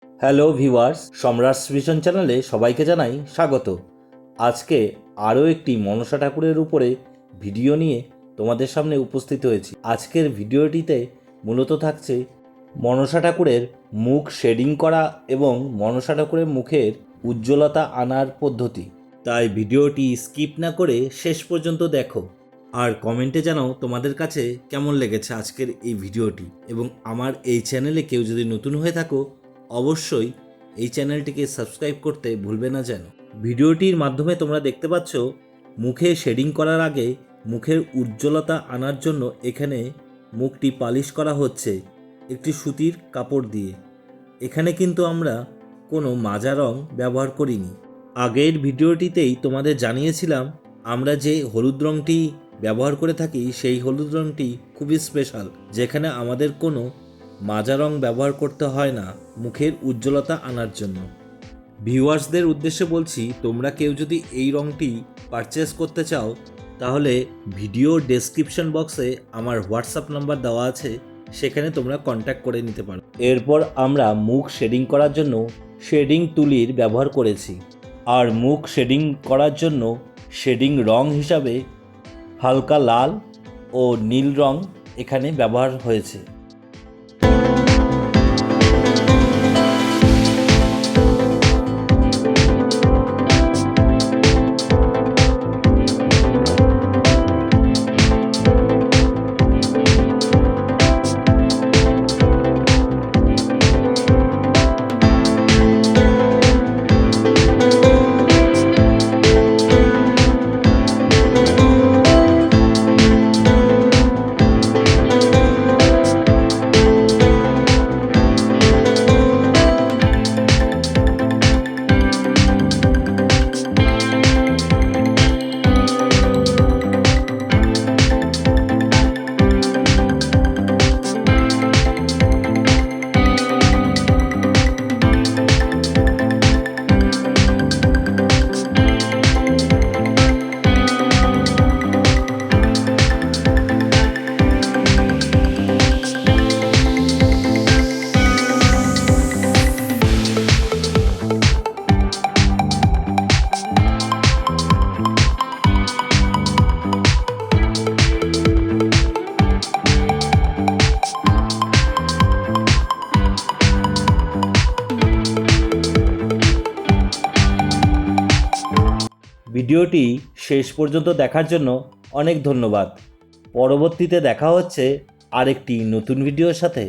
Hello viewers, সম্রাট vision চ্যানেলে সবাইকে জানাই স্বাগত। আজকে আরও একটি মনসা ঠাকুরের উপরে ভিডিও নিয়ে তোমাদের সামনে উপস্থিত হয়েছি। আজকের ভিডিওটিতে মূলত থাকছে মনসা ঠাকুরের মুখ শেডিং করা এবং মনসা ঠাকুরের মুখের উজ্জ্বলতা আনার পদ্ধতি। তাই ভিডিওটি স্কিপ না করে শেষ পর্যন্ত দেখো, আর কমেন্টে জানাও তোমাদের কাছে কেমন লেগেছে আজকের এই ভিডিওটি। এবং আমার এই চ্যানেলে কেউ যদি নতুন হয়ে থাকো, অবশ্যই এই চ্যানেলটিকে সাবস্ক্রাইব করতে ভুলবে না যেন। ভিডিওটির মাধ্যমে তোমরা দেখতে পাচ্ছ মুখে শেডিং করার আগে মুখের উজ্জ্বলতা আনার জন্য এখানে মুখটি পালিশ করা হচ্ছে একটি সুতির কাপড় দিয়ে। এখানে কিন্তু আমরা কোনো মাজা রং ব্যবহার করিনি। আগের ভিডিওটিতেই তোমাদের জানিয়েছিলাম আমরা যে হলুদ রঙটি ব্যবহার করে থাকি সেই হলুদ রঙটি খুবই স্পেশাল, যেখানে আমাদের কোনো মাজা রং ব্যবহার করতে হয় না মুখের উজ্জ্বলতা আনার জন্য। ভিউয়ার্সদের উদ্দেশ্যে বলছি, তোমরা কেউ যদি এই রংটি পারচেস করতে চাও তাহলে ভিডিও ডেসক্রিপশন বক্সে আমার হোয়াটসঅ্যাপ নাম্বার দেওয়া আছে, সেখানে তোমরা কন্ট্যাক্ট করে নিতে পারো। এরপর আমরা মুখ শেডিং করার জন্য শেডিং তুলির ব্যবহার করেছি, আর মুখ শেডিং করার জন্য শেডিং রং হিসাবে হালকা লাল ও নীল রং এখানে ব্যবহার হয়েছে। ভিডিওটি শেষ পর্যন্ত দেখার জন্য অনেক ধন্যবাদ। পরবর্তীতে দেখা হচ্ছে আরেকটি নতুন ভিডিওর সাথে।